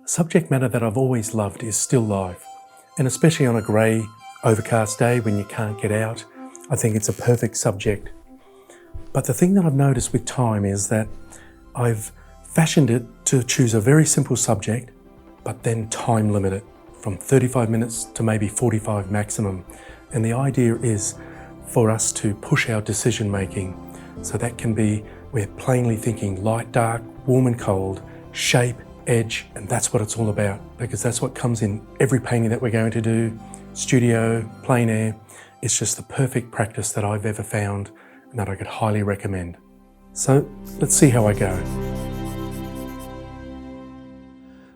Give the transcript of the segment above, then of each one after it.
Subject matter that I've always loved is still life, and especially on a grey, overcast day when you can't get out, I think it's a perfect subject. But the thing that I've noticed with time is that I've fashioned it to choose a very simple subject, but then time limit it from 35 minutes to maybe 45 maximum. And the idea is for us to push our decision making. So that can be, we're plainly thinking light, dark, warm and cold, shape, edge, and that's what it's all about, because that's what comes in every painting that we're going to do, studio, plein air. It's just the perfect practice that I've ever found and that I could highly recommend. So let's see how I go.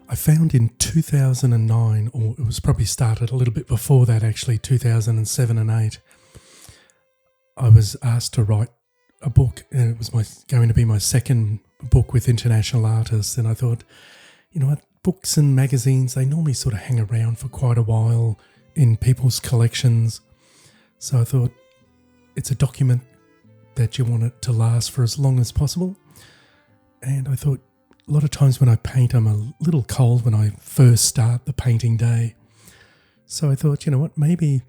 I found in 2009, or it was probably started a little bit before that actually, 2007 and 8, I was asked to write a book, and it was going to be my second book with international artists. And I thought, you know what, books and magazines, they normally sort of hang around for quite a while in people's collections. So I thought it's a document that you want it to last for as long as possible. And I thought a lot of times when I paint, I'm a little cold when I first start the painting day. So I thought, you know what, maybe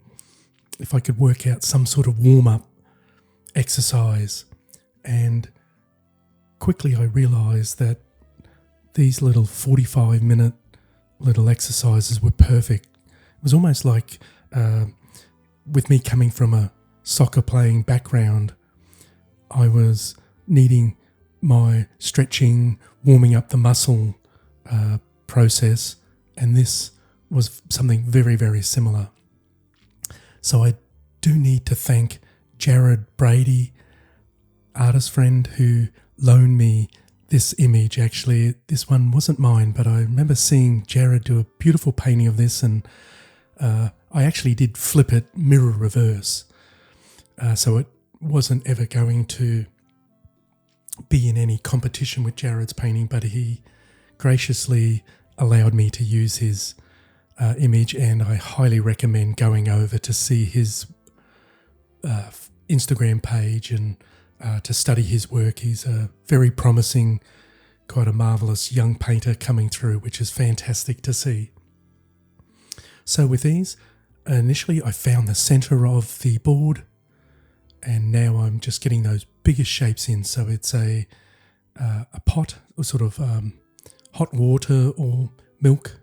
if I could work out some sort of warm-up exercise. And quickly I realised that these little 45-minute little exercises were perfect. It was almost like, with me coming from a soccer playing background, I was needing my stretching, warming up the muscle process, and this was something very, very similar. So I do need to thank Jared Brady, artist friend, who loaned me this image. Actually, this one wasn't mine, but I remember seeing Jared do a beautiful painting of this, and I actually did flip it mirror reverse. So it wasn't ever going to be in any competition with Jared's painting, but he graciously allowed me to use his image, and I highly recommend going over to see his Instagram page and to study his work. He's a very promising, quite a marvellous young painter coming through, which is fantastic to see. So with these, initially I found the centre of the board, and now I'm just getting those biggest shapes in. So it's a pot, or sort of hot water or milk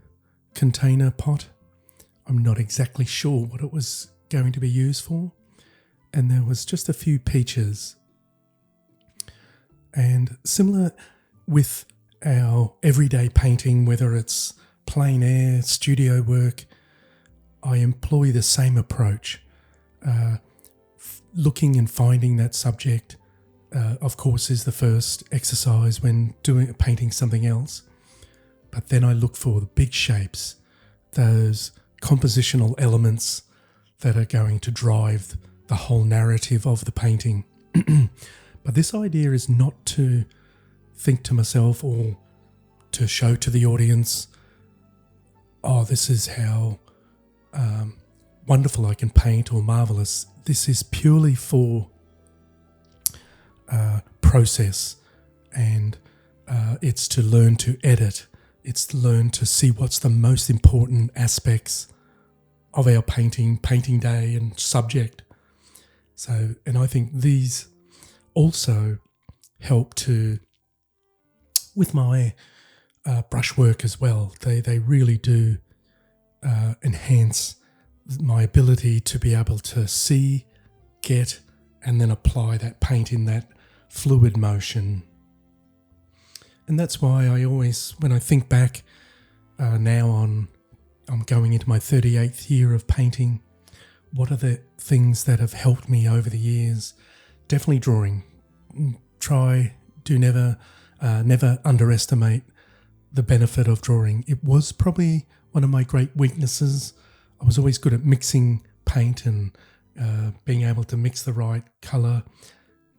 container pot. I'm not exactly sure what it was going to be used for. And there was just a few peaches. And similar with our everyday painting, whether it's plein air, studio work, I employ the same approach. Looking and finding that subject, of course, is the first exercise when painting something else. But then I look for the big shapes, those compositional elements that are going to drive the whole narrative of the painting. But this idea is not to think to myself or to show to the audience, oh, this is how wonderful I can paint or marvellous. This is purely for process, and it's to learn to edit. It's to learn to see what's the most important aspects of our painting day and subject. So, and I think these also help to, with my brushwork as well, they really do enhance my ability to be able to see, get, and then apply that paint in that fluid motion. And that's why I always, when I think back now I'm going into my 38th year of painting, what are the things that have helped me over the years? Definitely drawing. Never underestimate the benefit of drawing. It was probably one of my great weaknesses. I was always good at mixing paint and being able to mix the right colour.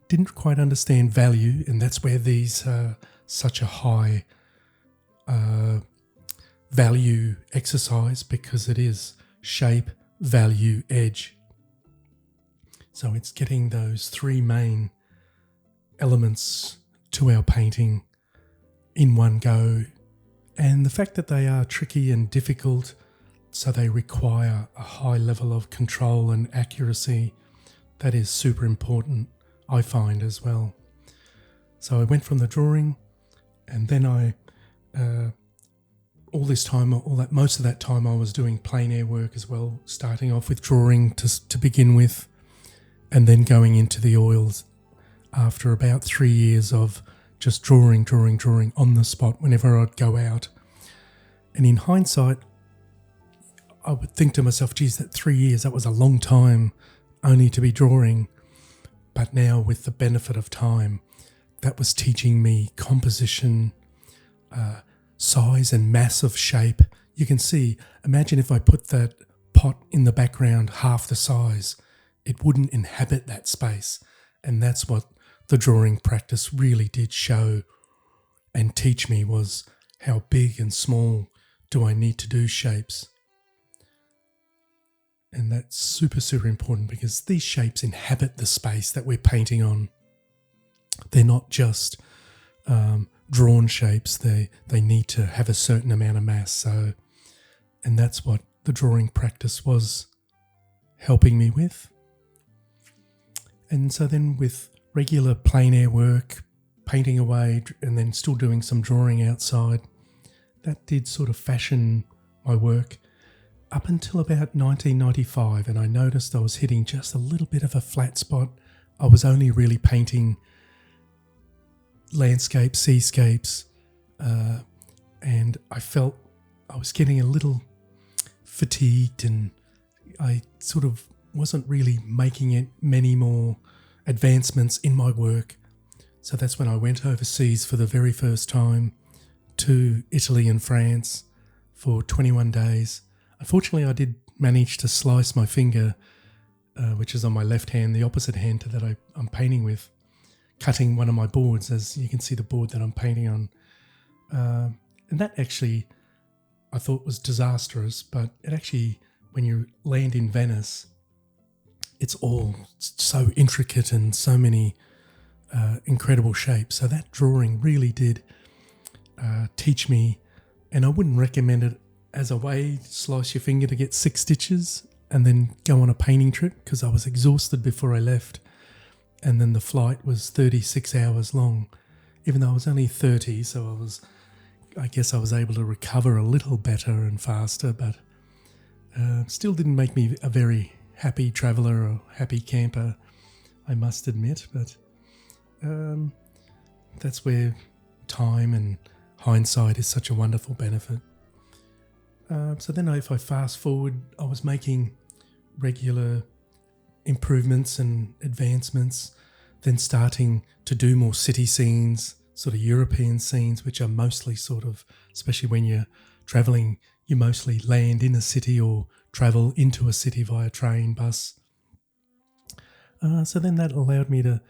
Didn't quite understand value, and that's where these are such a high value exercise, because it is shape, value, edge. So it's getting those three main elements to our painting in one go, And the fact that they are tricky and difficult, so they require a high level of control and accuracy, that is super important, I find as well. So I went from the drawing, and then most of that time I was doing plein air work as well, starting off with drawing to begin with, and then going into the oils after about 3 years of just drawing on the spot whenever I'd go out. And in hindsight, I would think to myself, geez, that 3 years, that was a long time only to be drawing. But now with the benefit of time, that was teaching me composition, size and mass of shape. You can see, imagine if I put that pot in the background half the size, it wouldn't inhabit that space. And that's what the drawing practice really did show and teach me, was how big and small do I need to do shapes. And that's super, super important, because these shapes inhabit the space that we're painting on. They're not just drawn shapes. They need to have a certain amount of mass. And that's what the drawing practice was helping me with. And so then with regular plein air work, painting away, and then still doing some drawing outside, that did sort of fashion my work up until about 1995. And I noticed I was hitting just a little bit of a flat spot. I was only really painting landscapes, seascapes, and I felt I was getting a little fatigued, and I sort of wasn't really making it many more advancements in my work. So that's when I went overseas for the very first time to Italy and France for 21 days. Unfortunately, I did manage to slice my finger, which is on my left hand, the opposite hand to that I'm painting with, cutting one of my boards, as you can see the board that I'm painting on. And that actually I thought was disastrous, but it actually, when you land in Venice, it's all so intricate and so many incredible shapes. So that drawing really did teach me, and I wouldn't recommend it as a way to slice your finger to get 6 stitches and then go on a painting trip, because I was exhausted before I left. And then the flight was 36 hours long, even though I was only 30. So I guess I was able to recover a little better and faster, but still didn't make me a very happy traveller or happy camper, I must admit. But that's where time and hindsight is such a wonderful benefit. So then if I fast forward, I was making regular improvements and advancements, then starting to do more city scenes, sort of European scenes, which are mostly sort of, especially when you're travelling, you mostly land in a city or travel into a city via train, bus. So then that allowed me to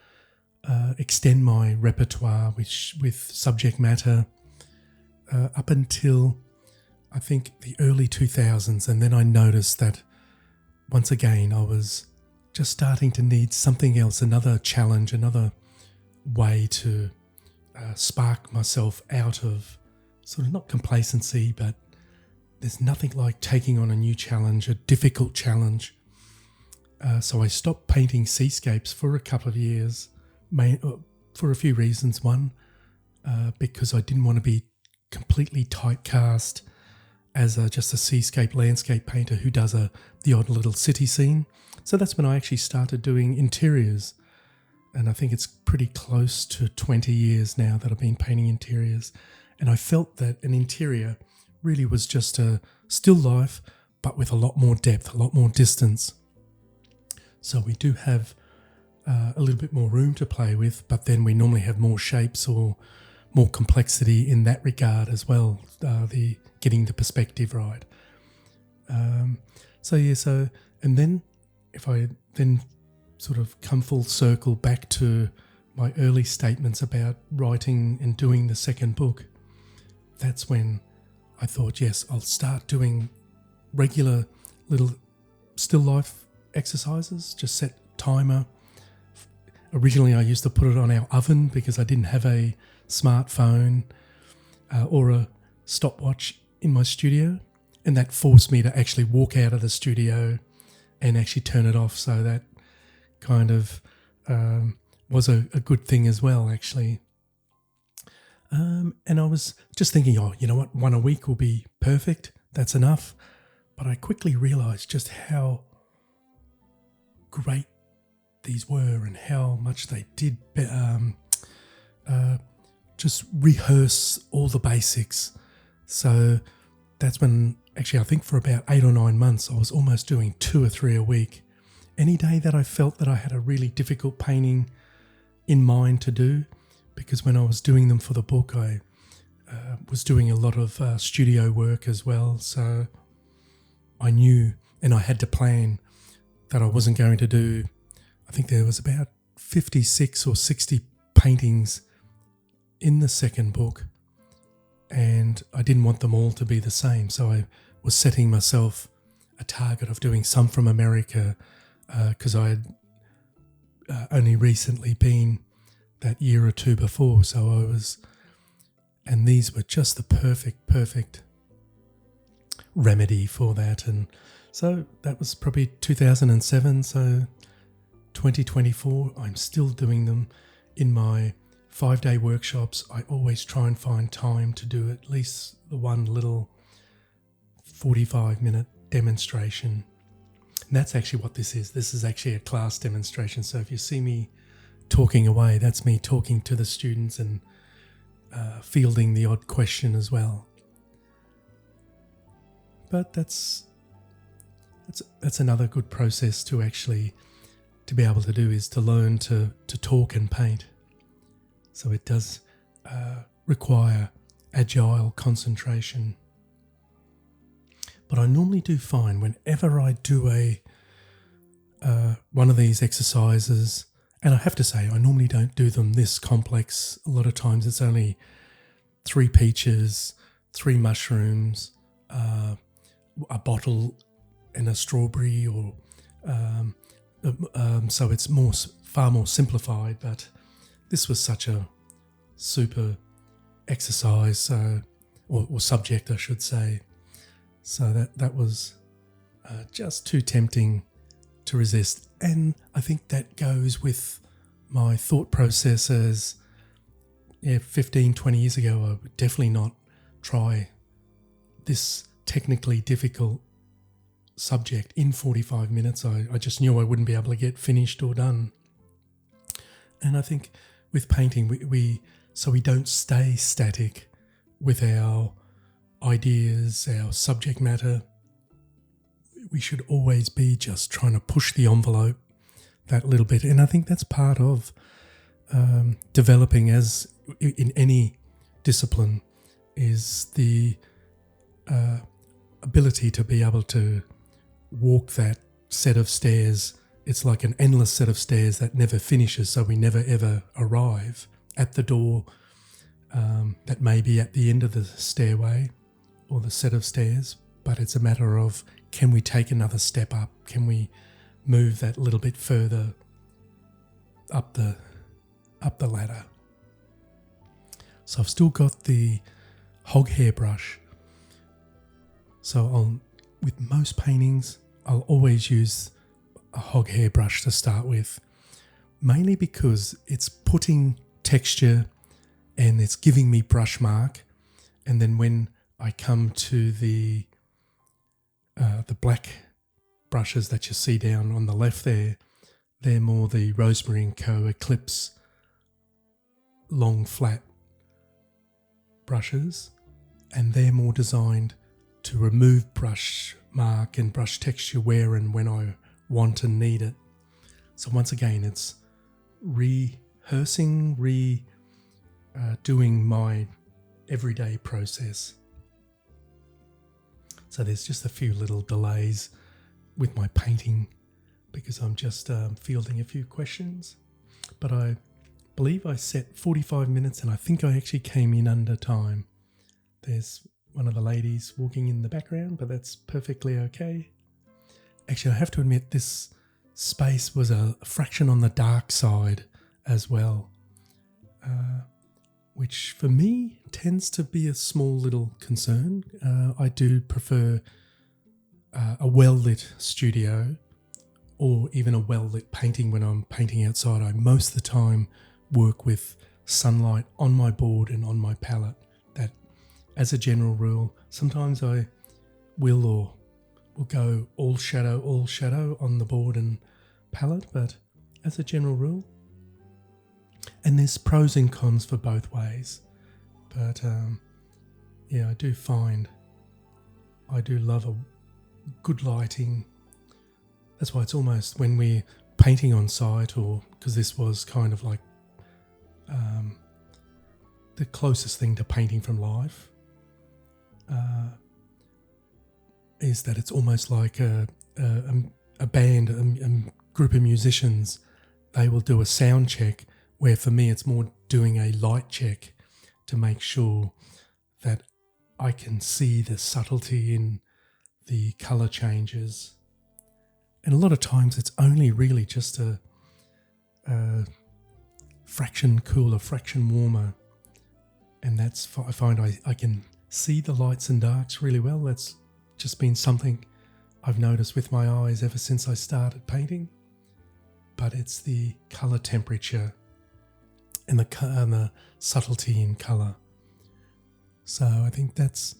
extend my repertoire with subject matter up until I think the early 2000s. And then I noticed that once again I was just starting to need something else, another challenge, another way to spark myself out of sort of not complacency, but there's nothing like taking on a new challenge, a difficult challenge. So I stopped painting seascapes for a couple of years, for a few reasons. One, because I didn't want to be completely typecast as just a seascape landscape painter who does the odd little city scene. So that's when I actually started doing interiors. And I think it's pretty close to 20 years now that I've been painting interiors. And I felt that an interior really was just a still life, but with a lot more depth, a lot more distance. So we do have a little bit more room to play with, but then we normally have more shapes or more complexity in that regard as well, the getting the perspective right. And then if I then sort of come full circle back to my early statements about writing and doing the second book, that's when I thought, yes, I'll start doing regular little still life exercises, just set timer. Originally, I used to put it on our oven because I didn't have a smartphone or a stopwatch in my studio, and that forced me to actually walk out of the studio and actually turn it off. So that kind of was a good thing as well, actually. And I was just thinking, oh, you know what, one a week will be perfect. That's enough. But I quickly realised just how great these were and how much they did just rehearse all the basics. So that's when, actually, I think for about 8 or 9 months, I was almost doing 2 or 3 a week. Any day that I felt that I had a really difficult painting in mind to do, because when I was doing them for the book, I was doing a lot of studio work as well. So I knew, and I had to plan that I wasn't going to do, I think there was about 56 or 60 paintings in the second book, and I didn't want them all to be the same. So I was setting myself a target of doing some from America, because I had only recently been that year or two before. So I was, and these were just the perfect remedy for that. And so that was probably 2007. So 2024, I'm still doing them in my 5-day workshops. I always try and find time to do at least the one little 45-minute demonstration. And that's actually what this is. This is actually a class demonstration. So if you see me talking away, that's me talking to the students and fielding the odd question as well. But that's another good process to actually to be able to do, is to learn to talk and paint. So it does require agile concentration. But I normally do find whenever I do one of these exercises, and I have to say I normally don't do them this complex. A lot of times it's only 3 peaches, 3 mushrooms, a bottle and a strawberry, or so it's far more simplified. But this was such a super exercise, or subject, I should say. So that was just too tempting to resist. And I think that goes with my thought process as, 15, 20 years ago, I would definitely not try this technically difficult subject in 45 minutes. I just knew I wouldn't be able to get finished or done. And I think with painting, we don't stay static with our ideas, our subject matter. We should always be just trying to push the envelope that little bit. And I think that's part of developing, as in any discipline, is the ability to be able to walk that set of stairs. It's like an endless set of stairs that never finishes, so we never ever arrive at the door that may be at the end of the stairway or the set of stairs, but it's a matter of, can we take another step up? Can we move that little bit further up the ladder? So I've still got the hog hair brush. So with most paintings, I'll always use a hog hair brush to start with, mainly because it's putting texture and it's giving me brush mark. And then when I come to the black brushes that you see down on the left there, they're more the Rosemary & Co. Eclipse long flat brushes, and they're more designed to remove brush mark and brush texture where and when I want and need it. So once again, it's rehearsing, doing my everyday process. So there's just a few little delays with my painting because I'm just fielding a few questions. But I believe I set 45 minutes and I think I actually came in under time. There's one of the ladies walking in the background, but that's perfectly okay. Actually, I have to admit this space was a fraction on the dark side as well. which for me tends to be a small little concern. I do prefer a well-lit studio or even a well-lit painting when I'm painting outside. I most of the time work with sunlight on my board and on my palette. That, as a general rule, sometimes I will go all shadow on the board and palette, but as a general rule, and there's pros and cons for both ways. But I do find I do love a good lighting. That's why it's almost, when we're painting on site, or because this was kind of like the closest thing to painting from life, is that it's almost like a band, a group of musicians. They will do a sound check, where for me it's more doing a light check to make sure that I can see the subtlety in the colour changes. And a lot of times it's only really just a fraction cooler, fraction warmer. And that's, I find I can see the lights and darks really well. That's just been something I've noticed with my eyes ever since I started painting. But it's the colour temperature and the subtlety in colour. So I think that's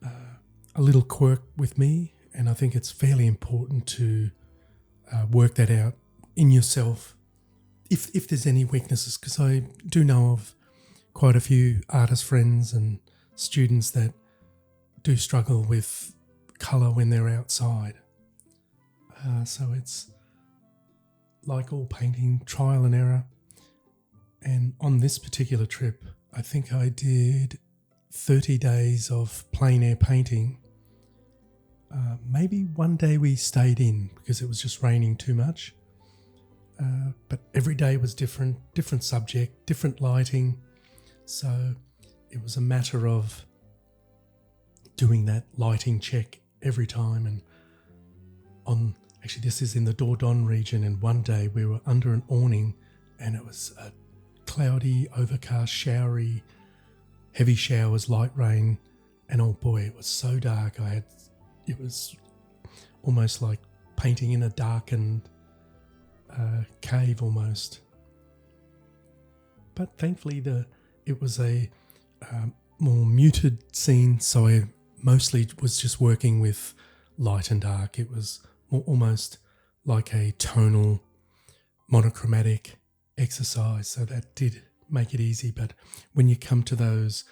a little quirk with me, and I think it's fairly important to work that out in yourself if there's any weaknesses, because I do know of quite a few artist friends and students that do struggle with colour when they're outside. So it's like all painting, trial and error. And on this particular trip, I think I did 30 days of plein air painting. Maybe one day we stayed in because it was just raining too much. But every day was different subject, different lighting. So it was a matter of doing that lighting check every time. And actually this is in the Dordogne region, and one day we were under an awning and it was a cloudy, overcast, showery, heavy showers, light rain, and oh boy, it was so dark. It was almost like painting in a darkened cave almost. But thankfully it was a more muted scene, so I mostly was just working with light and dark. It was almost like a tonal, monochromatic exercise, so that did make it easy. But when you come to those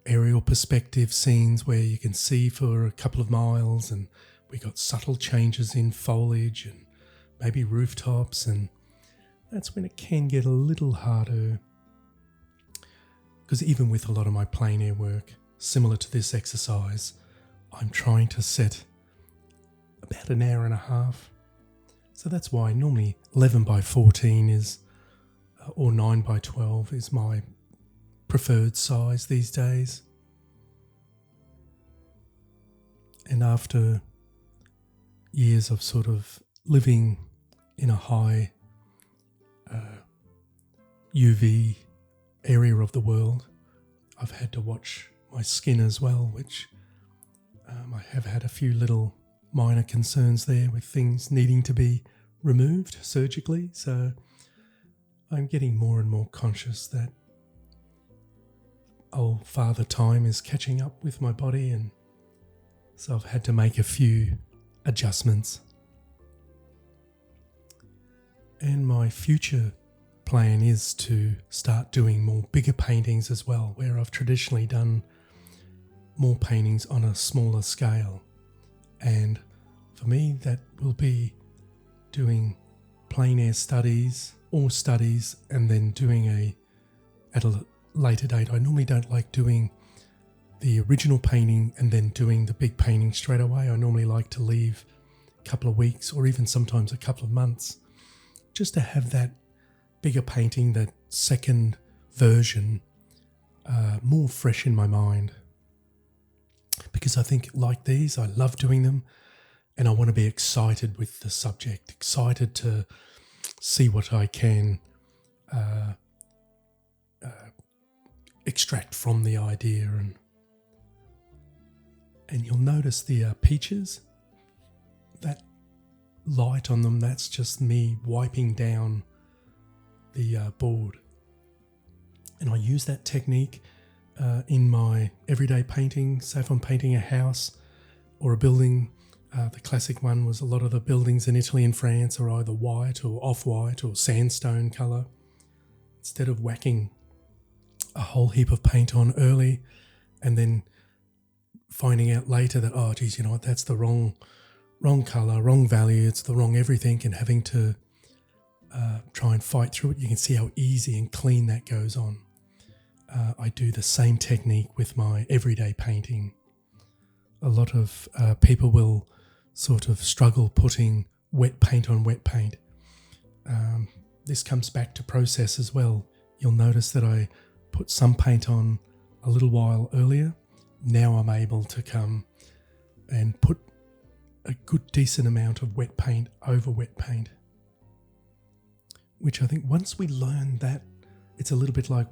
aerial perspective scenes where you can see for a couple of miles, and we got subtle changes in foliage and maybe rooftops, and that's when it can get a little harder. Because even with a lot of my plein air work, similar to this exercise, I'm trying to set about an hour and a half. So that's why normally 11 by 14 is, or 9 by 12 is my preferred size these days. And after years of sort of living in a high UV area of the world, I've had to watch my skin as well, which I have had a few little minor concerns there with things needing to be removed surgically. So I'm getting more and more conscious that old father time is catching up with my body, and so I've had to make a few adjustments. And my future plan is to start doing more bigger paintings as well, where I've traditionally done more paintings on a smaller scale. And for me, that will be doing plein air studies, and then doing at a later date. I normally don't like doing the original painting and then doing the big painting straight away. I normally like to leave a couple of weeks or even sometimes a couple of months just to have that bigger painting, that second version, more fresh in my mind. Because I think like these, I love doing them, and I want to be excited with the subject, excited to see what I can extract from the idea. And you'll notice the peaches, that light on them, that's just me wiping down the board. And I use that technique in my everyday painting. So if I'm painting a house or a building, the classic one was a lot of the buildings in Italy and France are either white or off-white or sandstone colour. Instead of whacking a whole heap of paint on early and then finding out later that, oh geez, you know what, that's the wrong colour, wrong value, it's the wrong everything, and having to try and fight through it, you can see how easy and clean that goes on. I do the same technique with my everyday painting. A lot of people will sort of struggle putting wet paint on wet paint. This comes back to process as well. You'll notice that I put some paint on a little while earlier. Now I'm able to come and put a good decent amount of wet paint over wet paint, which I think once we learn that, it's a little bit like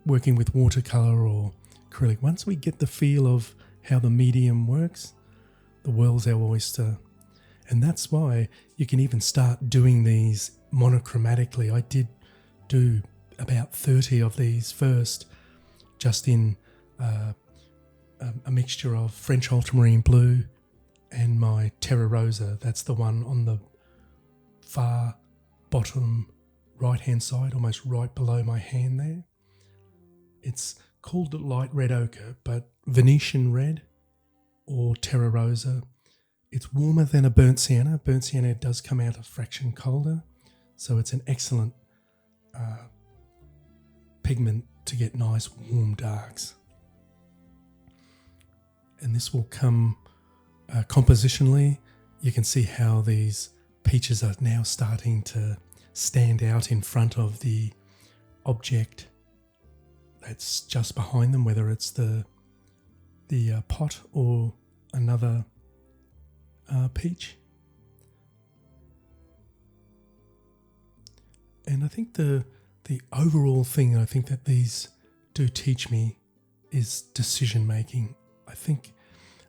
working with watercolour or acrylic. Once we get the feel of how the medium works, the world's our oyster. And that's why you can even start doing these monochromatically. I did do about 30 of these first, just in a mixture of French ultramarine blue and my Terra Rosa. That's the one on the far bottom right-hand side, almost right below my hand there. It's called light red ochre, but Venetian red or Terra Rosa, it's warmer than a burnt sienna. Burnt sienna does come out a fraction colder, so it's an excellent pigment to get nice warm darks. And this will come compositionally. You can see how these peaches are now starting to stand out in front of the object that's just behind them, whether it's the pot or another peach. And I think the overall thing I think that these do teach me is decision making. I think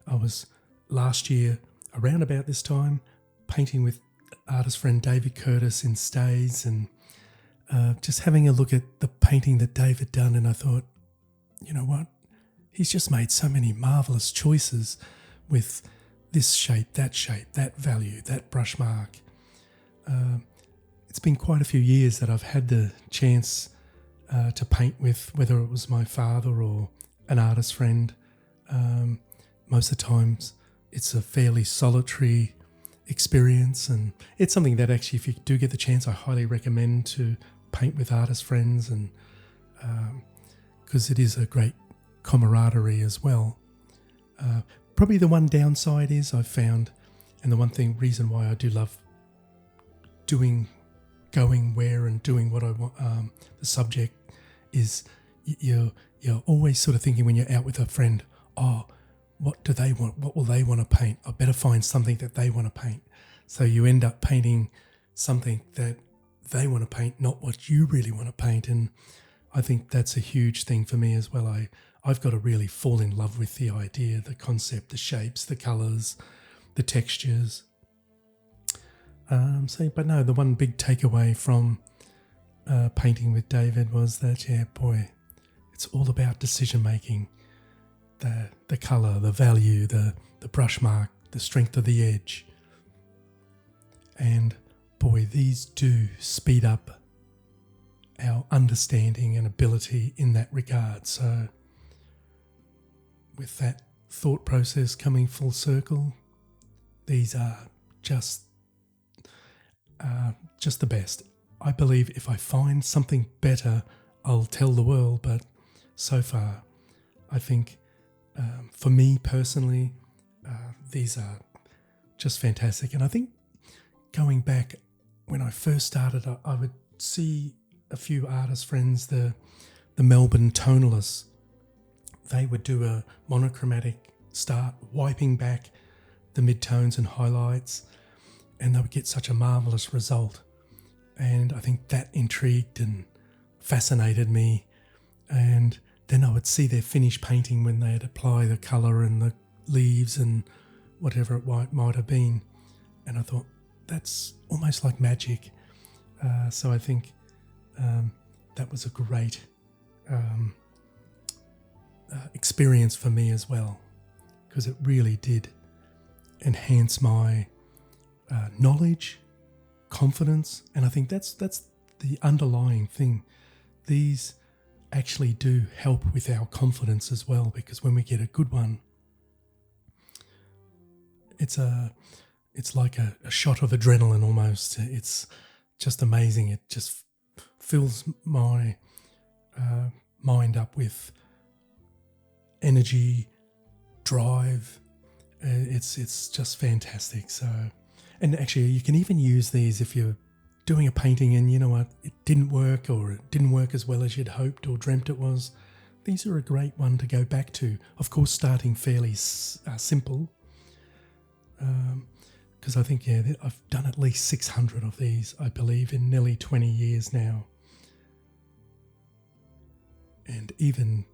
I was last year around about this time painting with artist friend David Curtis in Stays, and just having a look at the painting that David done, and I thought, you know what, he's just made so many marvellous choices with this shape, that value, that brush mark. It's been quite a few years that I've had the chance to paint with, whether it was my father or an artist friend. Most of the times it's a fairly solitary experience, and it's something that actually, if you do get the chance, I highly recommend to paint with artist friends, and because it is a great camaraderie as well. Probably the one downside is I've found, and the one reason why I do love going where and doing what I want, the subject, is you're always sort of thinking when you're out with a friend, oh, what do they want? What will they want to paint? I better find something that they want to paint. So you end up painting something that they want to paint, not what you really want to paint. And I think that's a huge thing for me as well. I've got to really fall in love with the idea, the concept, the shapes, the colours, the textures. But no, the one big takeaway from painting with David was that, yeah, boy, it's all about decision making. The colour, the value, the brush mark, the strength of the edge. And boy, these do speed up our understanding and ability in that regard. So with that thought process coming full circle, these are just the best. I believe if I find something better, I'll tell the world, but so far I think for me personally, these are just fantastic. And I think going back when I first started, I would see a few artist friends, the Melbourne tonalists, they would do a monochromatic start, wiping back the midtones and highlights, and they would get such a marvellous result. And I think that intrigued and fascinated me And then I would see their finished painting when they'd apply the colour and the leaves and whatever it might have been. And I thought, that's almost like magic. So I think that was a great experience for me as well, because it really did enhance my knowledge, confidence, and I think that's the underlying thing. These actually do help with our confidence as well, because when we get a good one, it's like a shot of adrenaline almost. It's just amazing. It just fills my mind up with energy, drive. It's just fantastic. So, and actually you can even use these if you're doing a painting and you know what, it didn't work, or it didn't work as well as you'd hoped or dreamt it was. These are a great one to go back to. Of course, starting fairly simple, because I think, I've done at least 600 of these, I believe, in nearly 20 years now. And even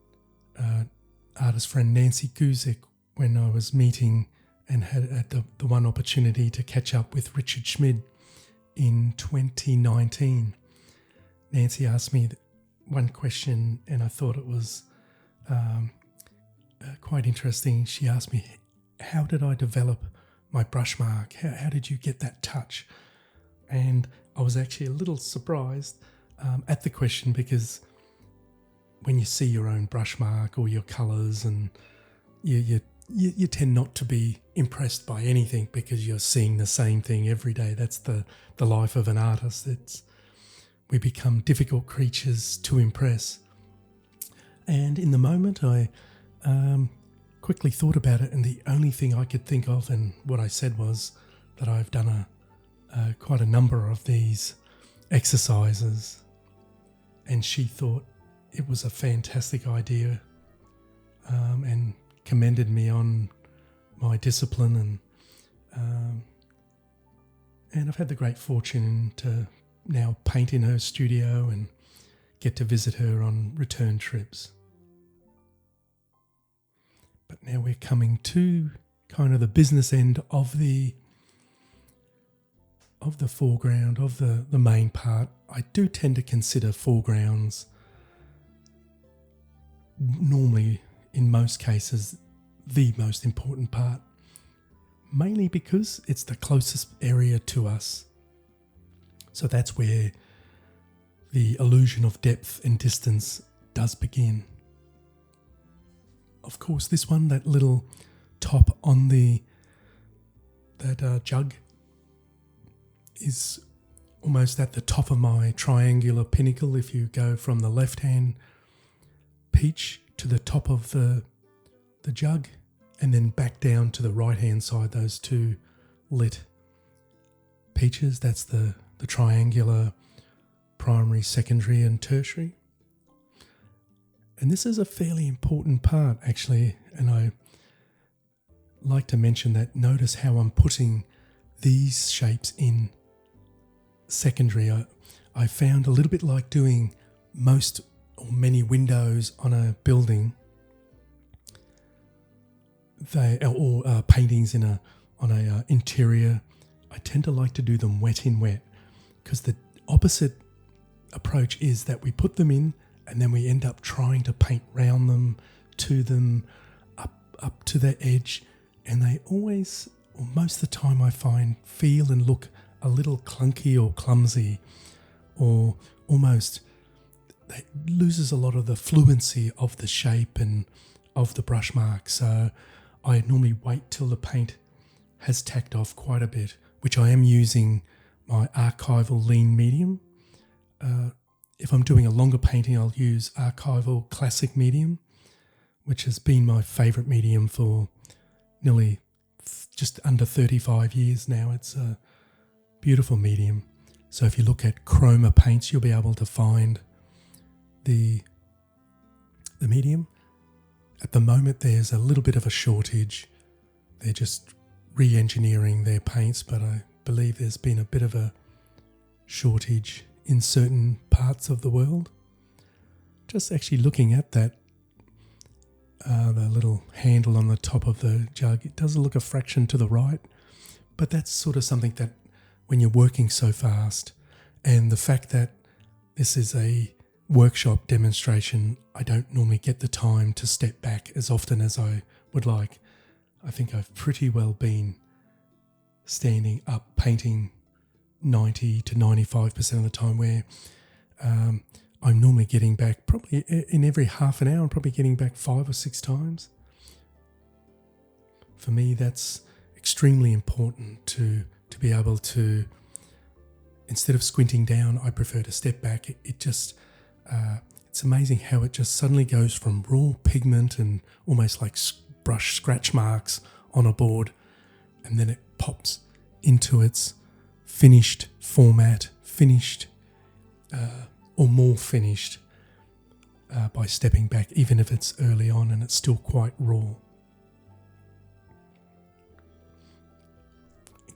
artist friend Nancy Guzik, when I was meeting and had the one opportunity to catch up with Richard Schmid in 2019, Nancy asked me one question, and I thought it was quite interesting. She asked me, how did I develop my brush mark? How did you get that touch? And I was actually a little surprised at the question, because when you see your own brush mark or your colours, and you tend not to be impressed by anything because you're seeing the same thing every day. That's the life of an artist. We become difficult creatures to impress. And in the moment, I quickly thought about it, and the only thing I could think of, and what I said was that I've done quite a number of these exercises, and she thought it was a fantastic idea, and commended me on my discipline, and I've had the great fortune to now paint in her studio and get to visit her on return trips. But now we're coming to kind of the business end of the foreground, of the main part. I do tend to consider foregrounds normally, in most cases, the most important part, mainly because it's the closest area to us. So that's where the illusion of depth and distance does begin. Of course, this one, that little top on that jug, is almost at the top of my triangular pinnacle. If you go from the left-hand peach to the top of the jug, and then back down to the right-hand side, those two lit peaches, that's the triangular primary, secondary and tertiary. And this is a fairly important part, actually, and I like to mention that. Notice how I'm putting these shapes in secondary. I found a little bit like doing most or many windows on a building, or paintings on a interior. I tend to like to do them wet in wet, because the opposite approach is that we put them in and then we end up trying to paint round them, to them, up to their edge, and they always, or most of the time I find, feel and look a little clunky or clumsy, or almost it loses a lot of the fluency of the shape and of the brush mark. So I normally wait till the paint has tacked off quite a bit, which I am using my archival lean medium. If I'm doing a longer painting, I'll use archival classic medium, which has been my favourite medium for nearly just under 35 years now. It's a beautiful medium. So if you look at chroma paints, you'll be able to find the medium. At the moment, there's a little bit of a shortage. They're just re-engineering their paints, but I believe there's been a bit of a shortage in certain parts of the world just actually looking at that, the little handle on the top of the jug, it does look a fraction to the right, but that's sort of something that when you're working so fast, and the fact that this is a workshop demonstration, I don't normally get the time to step back as often as I would like. I think I've pretty well been standing up painting 90 to 95% of the time, where I'm normally getting back probably in every half an hour. I'm probably getting back 5 or 6 times. For me, that's extremely important to be able to, instead of squinting down, I prefer to step back. It just, it's amazing how it just suddenly goes from raw pigment and almost like brush scratch marks on a board, and then it pops into its finished format, finished or more finished by stepping back, even if it's early on and it's still quite raw.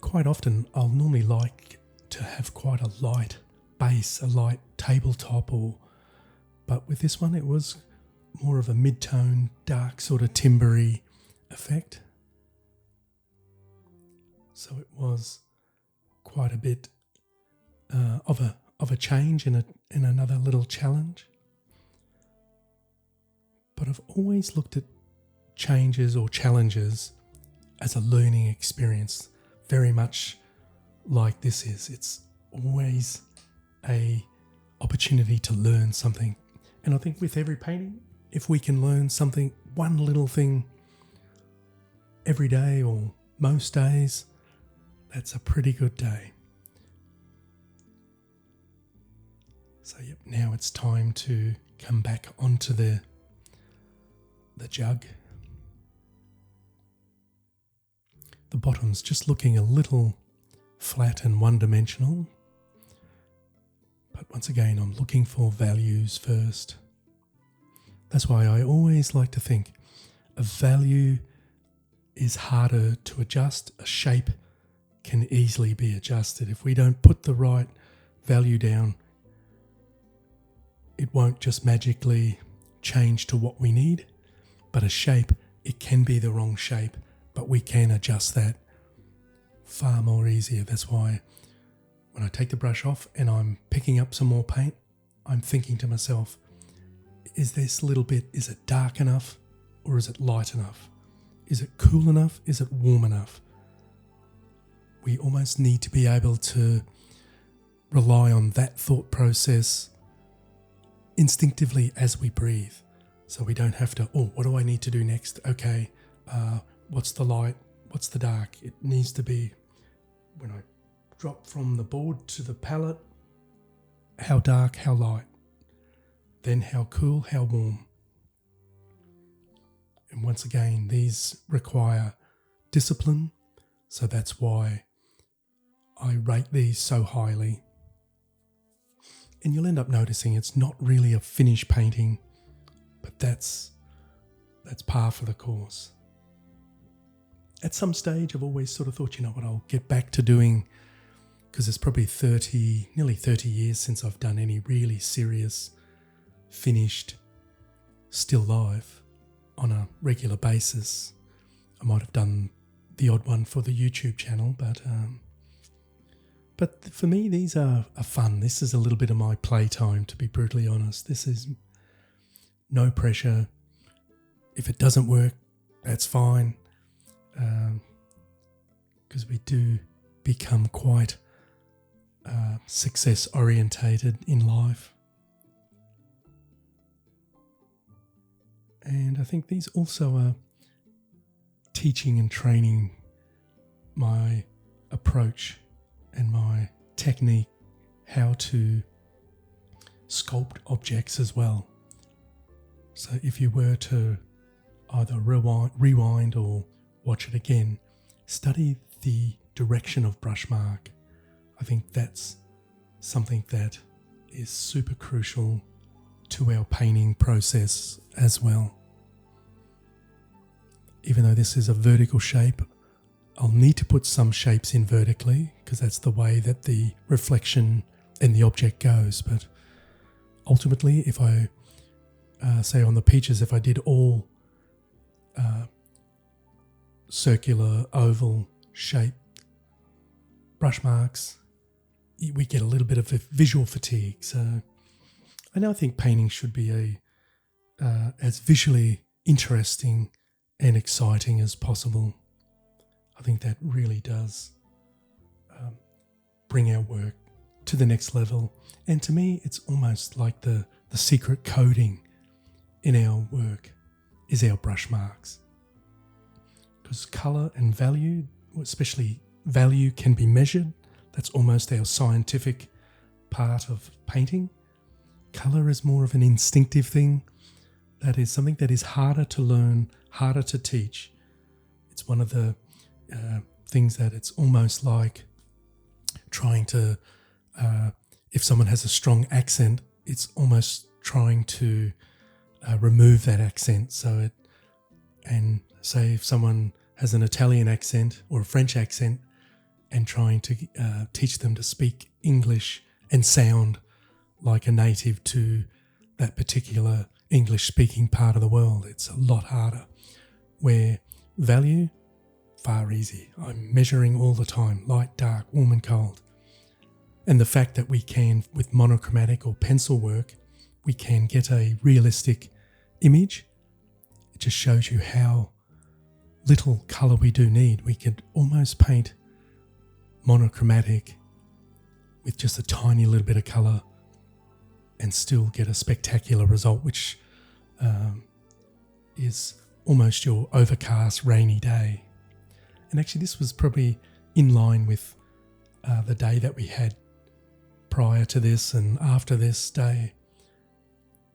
Quite often I'll normally like to have quite a light base, a light tabletop, but with this one it was more of a mid-tone, dark sort of timbery effect. So it was quite a bit of a change and another little challenge. But I've always looked at changes or challenges as a learning experience, very much like this is. It's always a opportunity to learn something. And I think with every painting, if we can learn something, one little thing every day or most days, that's a pretty good day. So yep, now it's time to come back onto the jug. The bottom's just looking a little flat and one-dimensional. But once again, I'm looking for values first. That's why I always like to think a value is harder to adjust. A shape can easily be adjusted. If we don't put the right value down, it won't just magically change to what we need. But a shape, it can be the wrong shape, but we can adjust that far more easier. That's why when I take the brush off and I'm picking up some more paint, I'm thinking to myself, is this little bit, is it dark enough or is it light enough? Is it cool enough? Is it warm enough? We almost need to be able to rely on that thought process instinctively as we breathe. So we don't have to, what do I need to do next? Okay, what's the light? What's the dark? It needs to be, when I drop from the board to the palette, how dark, how light? Then how cool, how warm? And once again, these require discipline. So that's why I rate these so highly. And you'll end up noticing it's not really a finished painting, but that's par for the course. At some stage, I've always sort of thought, you know what, I'll get back to doing, because it's probably nearly 30 years since I've done any really serious, finished, still life on a regular basis. I might have done the odd one for the YouTube channel, but for me, these are fun. This is a little bit of my playtime, to be brutally honest. This is no pressure. If it doesn't work, that's fine, because we do become quite success orientated in life. And I think these also are teaching and training my approach and my technique, how to sculpt objects as well. So if you were to either rewind or watch it again, study the direction of brush mark. I think that's something that is super crucial to our painting process as well. Even though this is a vertical shape, I'll need to put some shapes in vertically because that's the way that the reflection in the object goes. But ultimately, if I say on the peaches, if I did all circular, oval shape brush marks, we get a little bit of a visual fatigue. So I now think painting should be as visually interesting and exciting as possible. I think that really does bring our work to the next level. And to me, it's almost like the secret coding in our work is our brush marks. Because colour and value, especially value, can be measured. That's almost our scientific part of painting. Colour is more of an instinctive thing. That is something that is harder to learn, harder to teach. It's one of the things that it's almost like trying to, if someone has a strong accent, it's almost trying to remove that accent. And say if someone has an Italian accent or a French accent and trying to teach them to speak English and sound like a native to that particular English-speaking part of the world, it's a lot harder. Where value, far easy. I'm measuring all the time, light, dark, warm and cold. And the fact that we can, with monochromatic or pencil work, we can get a realistic image, it just shows you how little colour we do need. We could almost paint monochromatic with just a tiny little bit of colour and still get a spectacular result, which is almost your overcast rainy day. And actually this was probably in line with the day that we had prior to this and after this day.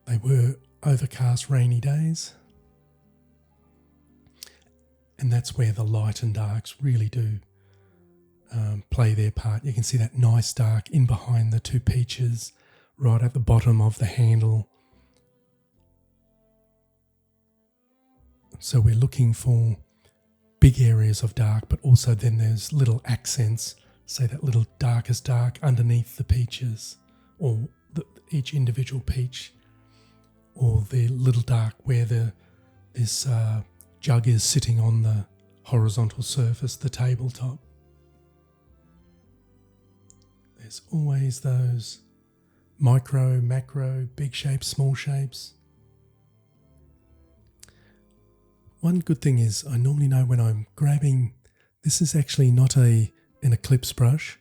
They were overcast rainy days. And that's where the light and darks really do play their part. You can see that nice dark in behind the two peaches, right at the bottom of the handle. So we're looking for big areas of dark, but also then there's little accents, say that little darkest dark underneath the peaches, or each individual peach, or the little dark where this jug is sitting on the horizontal surface, the tabletop. There's always those micro, macro, big shapes, small shapes. One good thing is I normally know when I'm grabbing, this is actually not an Eclipse brush.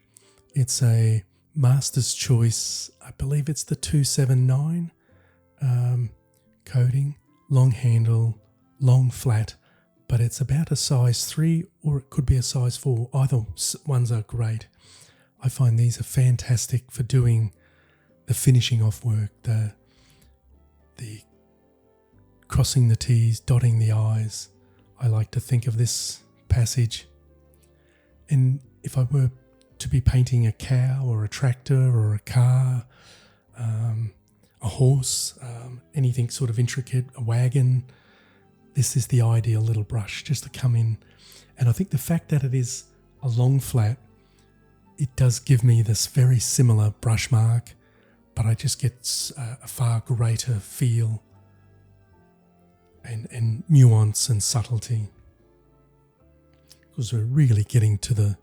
It's a Master's Choice, I believe it's the 279 coating, long handle, long flat, but it's about a size 3 or it could be a size 4. Either ones are great. I find these are fantastic for doing the finishing off work, the crossing the T's, dotting the I's. I like to think of this passage. And if I were to be painting a cow or a tractor or a car, a horse, anything sort of intricate, a wagon, this is the ideal little brush just to come in. And I think the fact that it is a long flat, it does give me this very similar brush mark, but I just get a far greater feel and nuance and subtlety, because we're really getting to the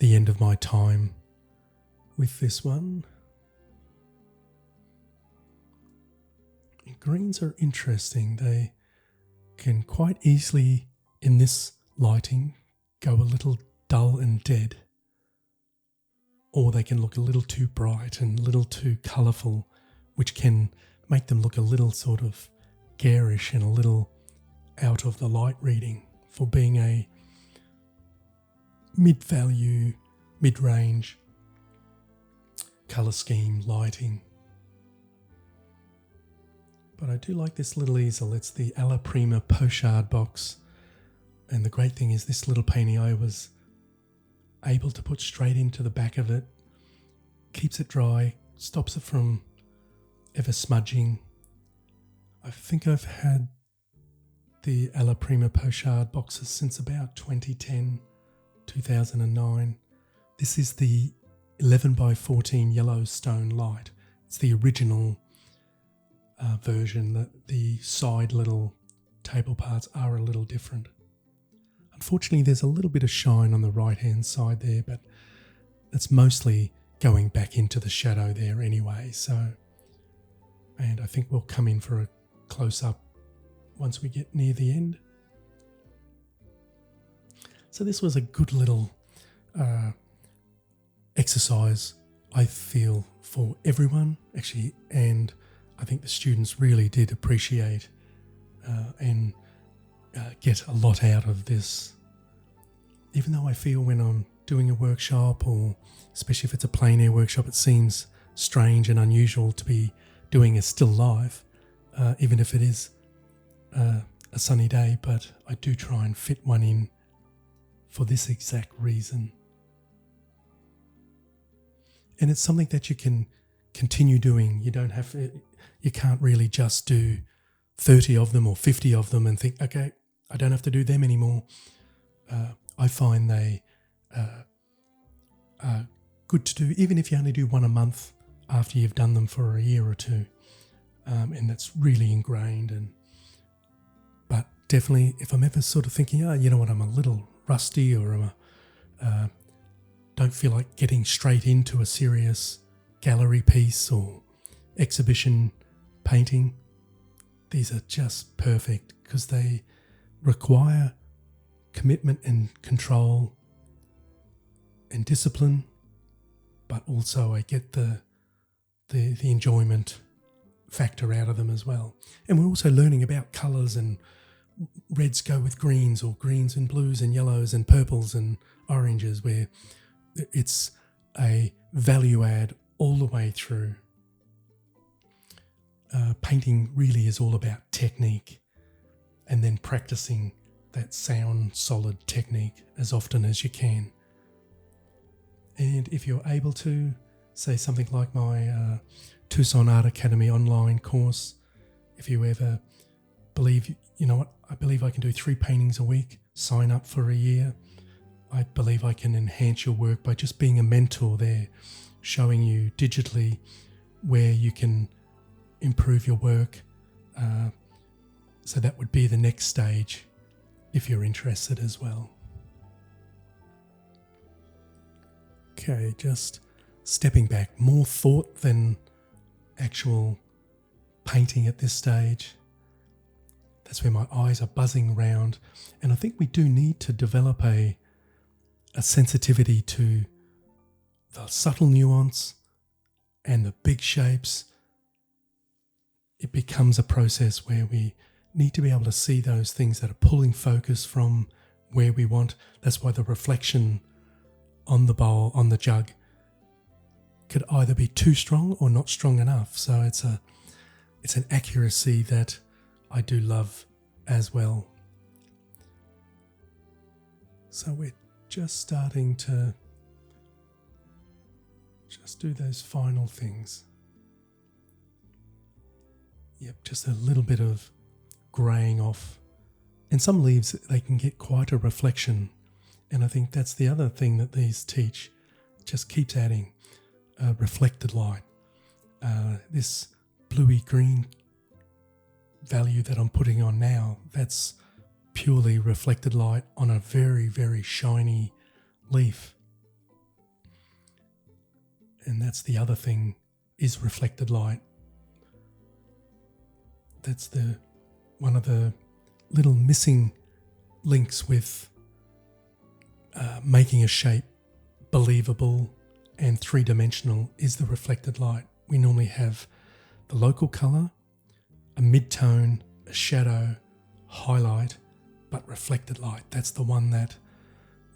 end of my time with this one. Greens are interesting. They can quite easily, in this lighting, go a little dull and dead, or they can look a little too bright and a little too colourful, which can make them look a little sort of garish and a little out of the light reading for being a mid-value, mid-range colour scheme lighting. But I do like this little easel. It's the Alla Prima Pochard box. And the great thing is this little painting I was able to put straight into the back of it. Keeps it dry, stops it from ever smudging. I think I've had the Alla Prima Pochard boxes since about 2010, 2009. This is the 11 by 14 Yellowstone light. It's the original version, that the side little table parts are a little different. Unfortunately, there's a little bit of shine on the right-hand side there, but it's mostly going back into the shadow there anyway. And I think we'll come in for a close-up once we get near the end. So this was a good little exercise, I feel, for everyone, actually, and I think the students really did appreciate and get a lot out of this. Even though I feel when I'm doing a workshop, or especially if it's a plein air workshop, it seems strange and unusual to be doing a still life, even if it is a sunny day, but I do try and fit one in for this exact reason. And it's something that you can continue doing. You can't really just do 30 of them or 50 of them and think, okay, I don't have to do them anymore. I find they are good to do, even if you only do one a month after you've done them for a year or two. And that's really ingrained. But definitely, if I'm ever sort of thinking, you know what, I'm a little rusty, or don't feel like getting straight into a serious gallery piece or exhibition painting, these are just perfect because they require commitment and control and discipline, but also I get the enjoyment factor out of them as well. And we're also learning about colours, and reds go with greens, or greens and blues and yellows and purples and oranges, where it's a value add all the way through. Painting really is all about technique, and then practicing that sound solid technique as often as you can. And if you're able to, say something like my Tucson Art Academy online course, if you ever believe, you know what, I believe I can do 3 paintings a week, sign up for a year. I believe I can enhance your work by just being a mentor there, showing you digitally where you can improve your work. So that would be the next stage if you're interested as well. Okay, just stepping back, more thought than actual painting at this stage. That's where my eyes are buzzing around. And I think we do need to develop a sensitivity to the subtle nuance and the big shapes. It becomes a process where we need to be able to see those things that are pulling focus from where we want. That's why the reflection on the bowl, on the jug, could either be too strong or not strong enough. So it's an accuracy that I do love as well. So we're just starting to just do those final things. Yep, just a little bit of greying off. And some leaves, they can get quite a reflection. And I think that's the other thing that these teach. Just keeps adding reflected light. This bluey green value that I'm putting on now, that's purely reflected light on a very, very shiny leaf. And that's the other thing, is reflected light. That's one of the little missing links with making a shape believable and three-dimensional is the reflected light. We normally have the local colour, a mid-tone, a shadow, highlight, but reflected light. That's the one that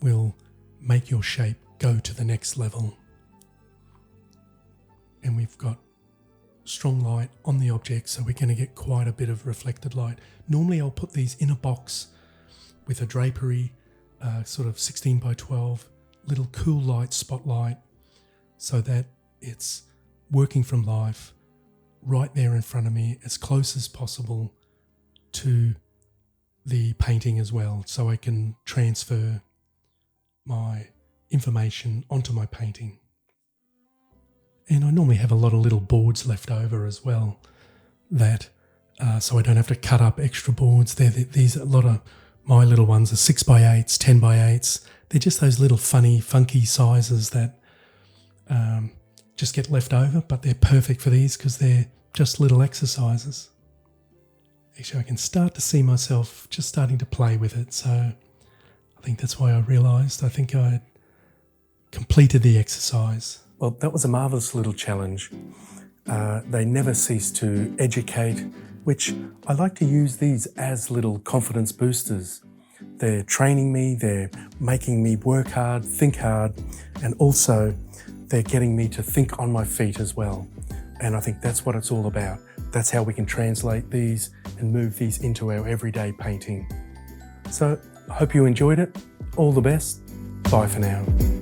will make your shape go to the next level. And we've got strong light on the object, so we're going to get quite a bit of reflected light. Normally I'll put these in a box with a drapery, sort of 16 by 12, little cool light spotlight, so that it's working from life right there in front of me, as close as possible to the painting as well, so I can transfer my information onto my painting. And I normally have a lot of little boards left over as well, that so I don't have to cut up extra boards. These a lot of my little ones are 6x8s, 10x8s. They're just those little funny, funky sizes that just get left over, but they're perfect for these because they're just little exercises. Actually, I can start to see myself just starting to play with it. So I think that's why I realised I think I completed the exercise. Well, that was a marvellous little challenge. They never cease to educate, which I like to use these as little confidence boosters. They're training me, they're making me work hard, think hard, and also they're getting me to think on my feet as well. And I think that's what it's all about. That's how we can translate these and move these into our everyday painting. So I hope you enjoyed it. All the best. Bye for now.